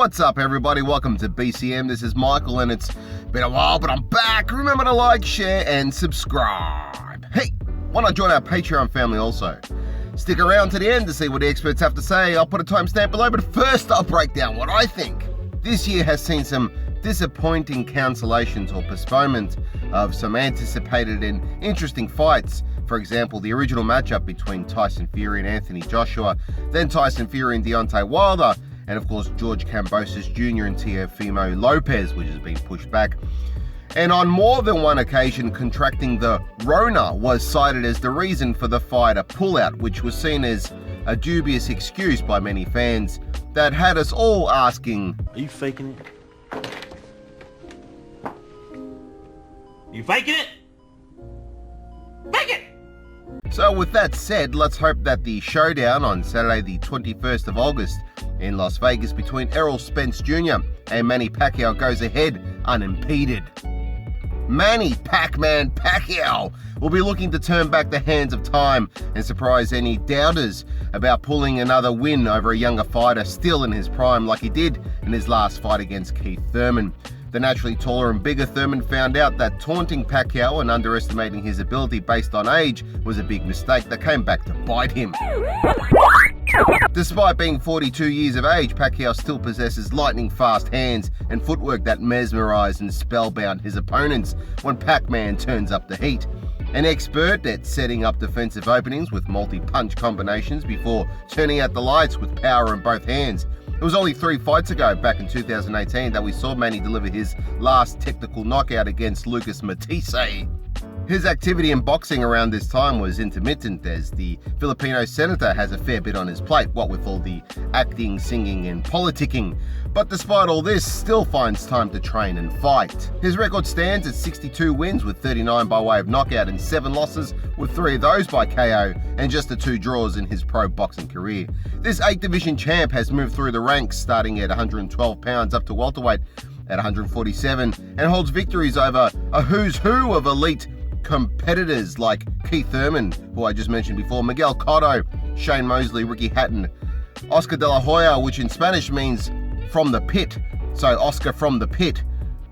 What's up, everybody? Welcome to BCM. This is Michael, and it's been a while, but I'm back. Remember to like, share, and subscribe. Hey, why not join our Patreon family also? Stick around to the end to see what the experts have to say. I'll put a timestamp below, but first I'll break down what I think. This year has seen some disappointing cancellations or postponement of some anticipated and interesting fights. For example, the original matchup between Tyson Fury and Anthony Joshua, then Tyson Fury and Deontay Wilder, and of course George Kambosos Jr. and Teofimo Lopez, which has been pushed back. And on more than one occasion, contracting the Rona was cited as the reason for the fighter pullout, which was seen as a dubious excuse by many fans that had us all asking, are you faking it? You faking it? Fake it! So with that said, let's hope that the showdown on Saturday the 21st of August in Las Vegas between Errol Spence Jr. and Manny Pacquiao goes ahead unimpeded. Manny Pac-Man Pacquiao will be looking to turn back the hands of time and surprise any doubters about pulling another win over a younger fighter still in his prime like he did in his last fight against Keith Thurman. The naturally taller and bigger Thurman found out that taunting Pacquiao and underestimating his ability based on age was a big mistake that came back to bite him. Despite being 42 years of age, Pacquiao still possesses lightning-fast hands and footwork that mesmerize and spellbound his opponents when Pac-Man turns up the heat. An expert at setting up defensive openings with multi-punch combinations before turning out the lights with power in both hands. It was only 3 fights ago, back in 2018, that we saw Manny deliver his last technical knockout against Lucas Matisse. His activity in boxing around this time was intermittent, as the Filipino senator has a fair bit on his plate, what with all the acting, singing, and politicking. But despite all this, still finds time to train and fight. His record stands at 62 wins with 39 by way of knockout and 7 losses, with 3 of those by KO and just the 2 draws in his pro boxing career. This 8th division champ has moved through the ranks, starting at 112 pounds up to welterweight at 147, and holds victories over a who's who of elite competitors like Keith Thurman, who I just mentioned before, Miguel Cotto, Shane Mosley, Ricky Hatton, Oscar De La Hoya, which in Spanish means from the pit. So Oscar from the pit.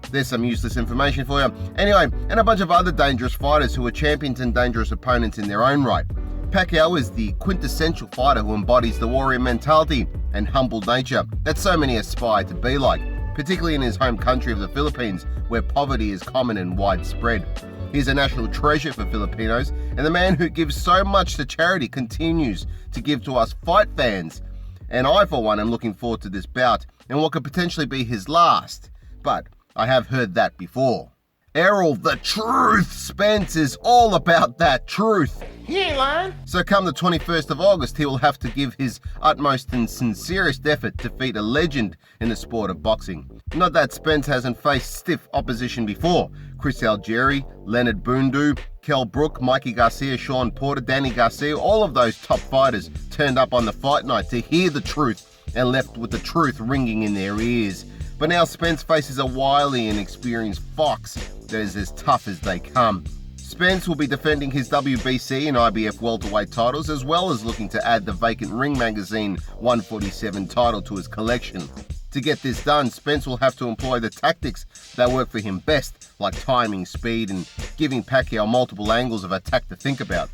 There's some useless information for you. Anyway, and a bunch of other dangerous fighters who are champions and dangerous opponents in their own right. Pacquiao is the quintessential fighter who embodies the warrior mentality and humble nature that so many aspire to be like, particularly in his home country of the Philippines, where poverty is common and widespread. He's a national treasure for Filipinos, and the man who gives so much to charity continues to give to us fight fans. And I, for one, am looking forward to this bout and what could potentially be his last. But I have heard that before. Errol the Truth Spence is all about that truth. He ain't lying. So come the 21st of August, he will have to give his utmost and sincerest effort to defeat a legend in the sport of boxing. Not that Spence hasn't faced stiff opposition before. Chris Algieri, Leonard Bundu, Kell Brook, Mikey Garcia, Sean Porter, Danny Garcia, all of those top fighters turned up on the fight night to hear the truth and left with the truth ringing in their ears. But now Spence faces a wily and experienced fox that is as tough as they come. Spence will be defending his WBC and IBF welterweight titles, as well as looking to add the vacant Ring Magazine 147 title to his collection. To get this done, Spence will have to employ the tactics that work for him best, like timing, speed, and giving Pacquiao multiple angles of attack to think about.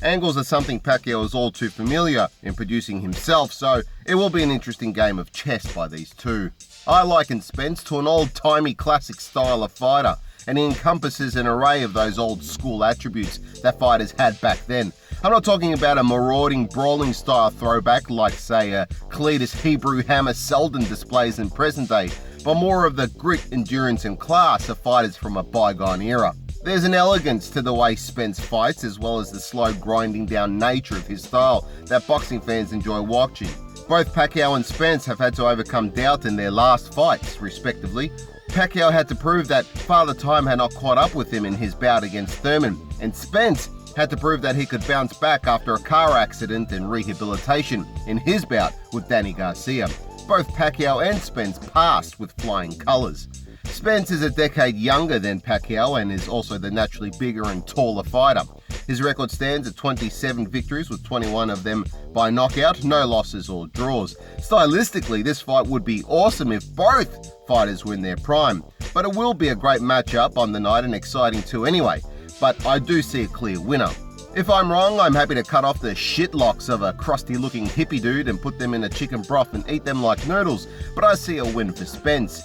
Angles are something Pacquiao is all too familiar in producing himself, so it will be an interesting game of chess by these two. I liken Spence to an old-timey classic style of fighter, and he encompasses an array of those old school attributes that fighters had back then. I'm not talking about a marauding, brawling style throwback like, say, a Cletus Hebrew Hammer Selden displays in present day, but more of the grit, endurance, and class of fighters from a bygone era. There's an elegance to the way Spence fights, as well as the slow grinding down nature of his style that boxing fans enjoy watching. Both Pacquiao and Spence have had to overcome doubt in their last fights, respectively. Pacquiao had to prove that Father Time had not caught up with him in his bout against Thurman, and Spence had to prove that he could bounce back after a car accident and rehabilitation in his bout with Danny Garcia. Both Pacquiao and Spence passed with flying colours. Spence is a decade younger than Pacquiao and is also the naturally bigger and taller fighter. His record stands at 27 victories, with 21 of them by knockout, no losses or draws. Stylistically, this fight would be awesome if both fighters were in their prime, but it will be a great matchup on the night and exciting too anyway. But I do see a clear winner. If I'm wrong, I'm happy to cut off the shitlocks of a crusty-looking hippie dude and put them in a chicken broth and eat them like noodles, but I see a win for Spence.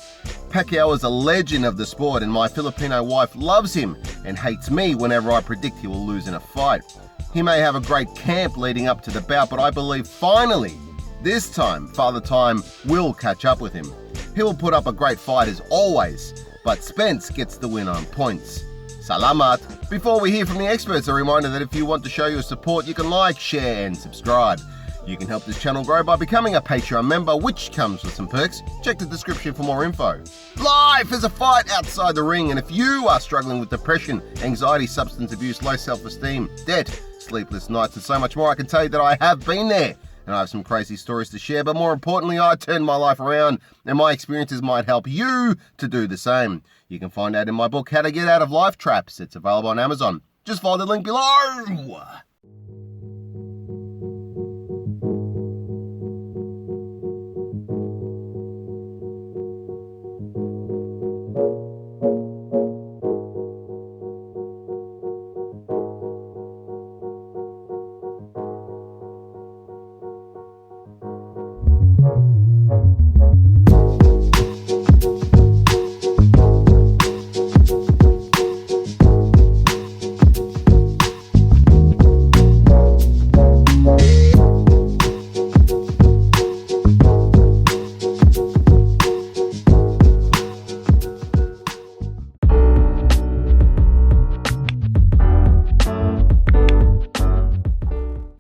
Pacquiao is a legend of the sport, and my Filipino wife loves him and hates me whenever I predict he will lose in a fight. He may have a great camp leading up to the bout, but I believe finally, this time, Father Time will catch up with him. He will put up a great fight as always, but Spence gets the win on points. Salamat! Before we hear from the experts, a reminder that if you want to show your support, you can like, share and subscribe. You can help this channel grow by becoming a Patreon member, which comes with some perks. Check the description for more info. Life is a fight outside the ring, and if you are struggling with depression, anxiety, substance abuse, low self-esteem, debt, sleepless nights and so much more, I can tell you that I have been there. And I have some crazy stories to share, but more importantly, I turned my life around, and my experiences might help you to do the same. You can find out in my book, How to Get Out of Life Traps. It's available on Amazon. Just follow the link below.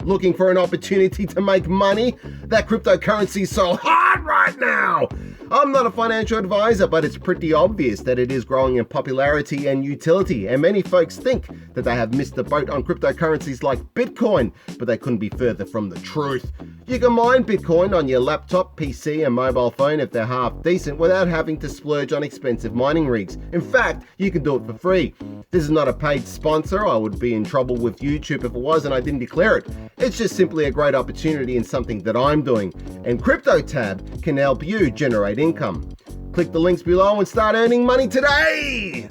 Looking for an opportunity to make money? That cryptocurrency is so hard right now! I'm not a financial advisor, but it's pretty obvious that it is growing in popularity and utility, and many folks think that they have missed the boat on cryptocurrencies like Bitcoin, but they couldn't be further from the truth. You can mine Bitcoin on your laptop, PC and mobile phone if they're half decent without having to splurge on expensive mining rigs. In fact, you can do it for free. This is not a paid sponsor. I would be in trouble with YouTube if it was and I didn't declare it. It's just simply a great opportunity and something that I'm doing. And CryptoTab can help you generate income. Click the links below and start earning money today!